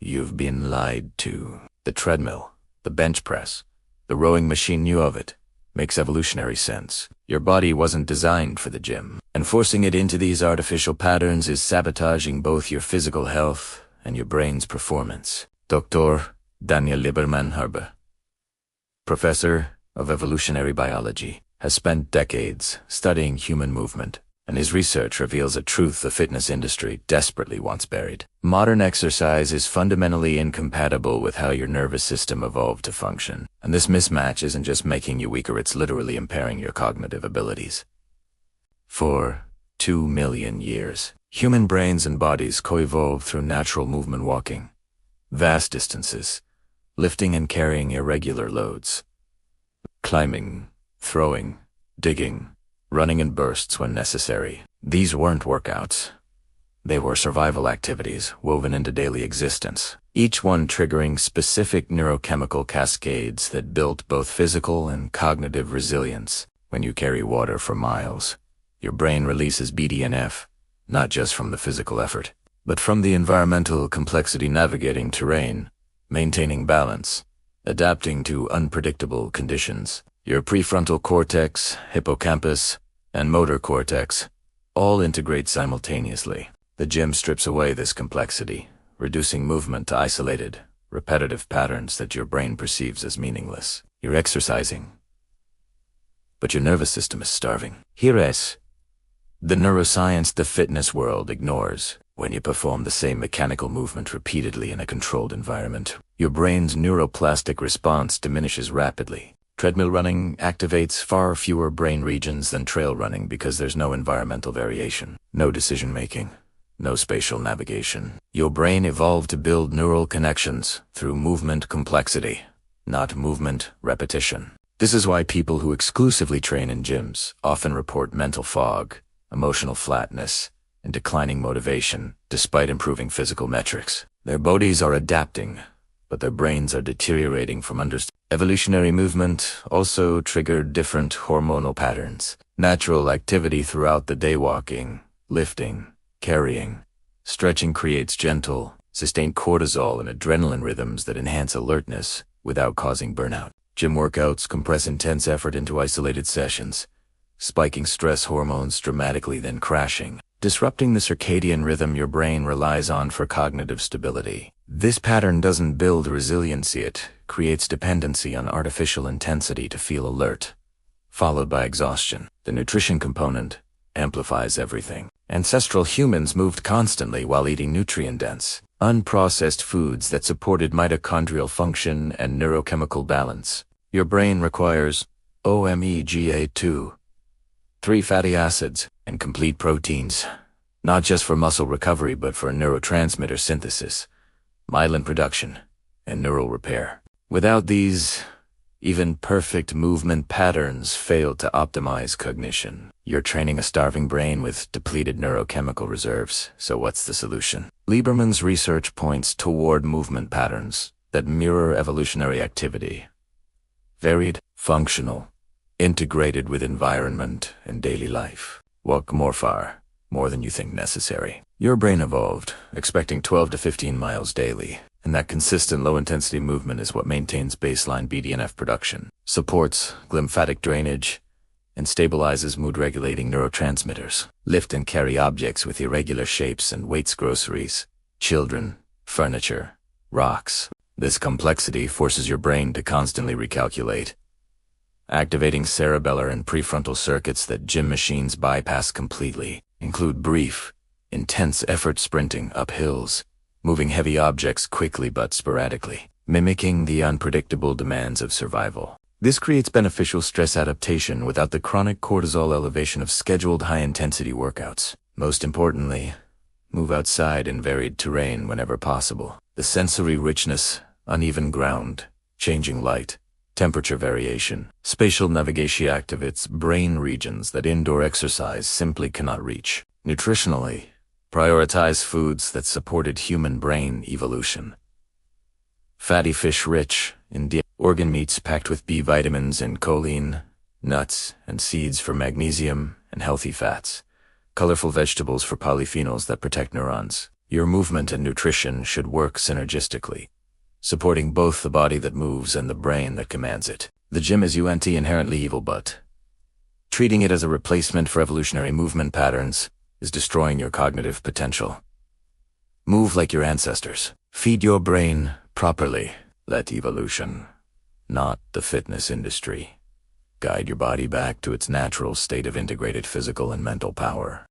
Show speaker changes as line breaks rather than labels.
You've been lied to. The treadmill, the bench press, the rowing machine knew of it. Makes evolutionary sense. Your body wasn't designed for the gym, and forcing it into these artificial patterns is sabotaging both your physical health and your brain's performance. Dr. Daniel Lieberman, professor of evolutionary biology, has spent decades studying human movement, and his research reveals a truth the fitness industry desperately wants buried. Modern exercise is fundamentally incompatible with how your nervous system evolved to function, and this mismatch isn't just making you weaker, it's literally impairing your cognitive abilities. For 2 million years, human brains and bodies co-evolved through natural movement, walking vast distances, lifting and carrying irregular loads, climbing, throwing, digging, running in bursts when necessary. These weren't workouts. They were survival activities woven into daily existence, each one triggering specific neurochemical cascades that built both physical and cognitive resilience. When you carry water for miles, your brain releases BDNF, not just from the physical effort, but from the environmental complexity navigating terrain, maintaining balance, adapting to unpredictable conditions. Your prefrontal cortex, hippocampus, and motor cortex all integrate simultaneously. The gym strips away this complexity, reducing movement to isolated, repetitive patterns that your brain perceives as meaningless. You're exercising, but your nervous system is starving. Here's the neuroscience the fitness world ignores. When you perform the same mechanical movement repeatedly in a controlled environment, your brain's neuroplastic response diminishes rapidly. Treadmill running activates far fewer brain regions than trail running because there's no environmental variation, no decision-making, no spatial navigation. Your brain evolved to build neural connections through movement complexity, not movement repetition. This is why people who exclusively train in gyms often report mental fog, emotional flatness, and declining motivation, despite improving physical metrics. Their bodies are adapting, but their brains are deteriorating from understanding. Evolutionary movement also triggered different hormonal patterns. Natural activity throughout the day, walking, lifting, carrying, stretching, creates gentle, sustained cortisol and adrenaline rhythms that enhance alertness without causing burnout. Gym workouts compress intense effort into isolated sessions, spiking stress hormones dramatically, then crashing, disrupting the circadian rhythm your brain relies on for cognitive stability. This pattern doesn't build resiliency, it creates dependency on artificial intensity to feel alert, followed by exhaustion. The nutrition component amplifies everything. Ancestral humans moved constantly while eating nutrient-dense, unprocessed foods that supported mitochondrial function and neurochemical balance. Your brain requires omega-2, 3 fatty acids, and complete proteins, not just for muscle recovery but for neurotransmitter synthesis, myelin production, and neural repair. Without these, even perfect movement patterns fail to optimize cognition. You're training a starving brain with depleted neurochemical reserves, so what's the solution? Lieberman's research points toward movement patterns that mirror evolutionary activity. Varied, functional, integrated with environment and daily life. Walk more than you think necessary. Your brain evolved, expecting 12 to 15 miles daily, and that consistent low-intensity movement is what maintains baseline BDNF production, supports glymphatic drainage, and stabilizes mood-regulating neurotransmitters. Lift and carry objects with irregular shapes and weights, groceries, children, furniture, rocks. This complexity forces your brain to constantly recalculate, activating cerebellar and prefrontal circuits that gym machines bypass completely. Include brief, intense effort sprinting up hills, moving heavy objects quickly but sporadically, mimicking the unpredictable demands of survival. This creates beneficial stress adaptation without the chronic cortisol elevation of scheduled high-intensity workouts. Most importantly, move outside in varied terrain whenever possible. The sensory richness, uneven ground, changing light, temperature variation, spatial navigation activates brain regions that indoor exercise simply cannot reach. Nutritionally, prioritize foods that supported human brain evolution. Fatty fish rich in organ meats packed with B vitamins and choline, nuts and seeds for magnesium and healthy fats, colorful vegetables for polyphenols that protect neurons, Your movement and nutrition should work synergistically, supporting both the body that moves and the brain that commands it. The gym is inherently evil, but treating it as a replacement for evolutionary movement patterns is destroying your cognitive potential. Move like your ancestors. Feed your brain properly. Let evolution, not the fitness industry, guide your body back to its natural state of integrated physical and mental power.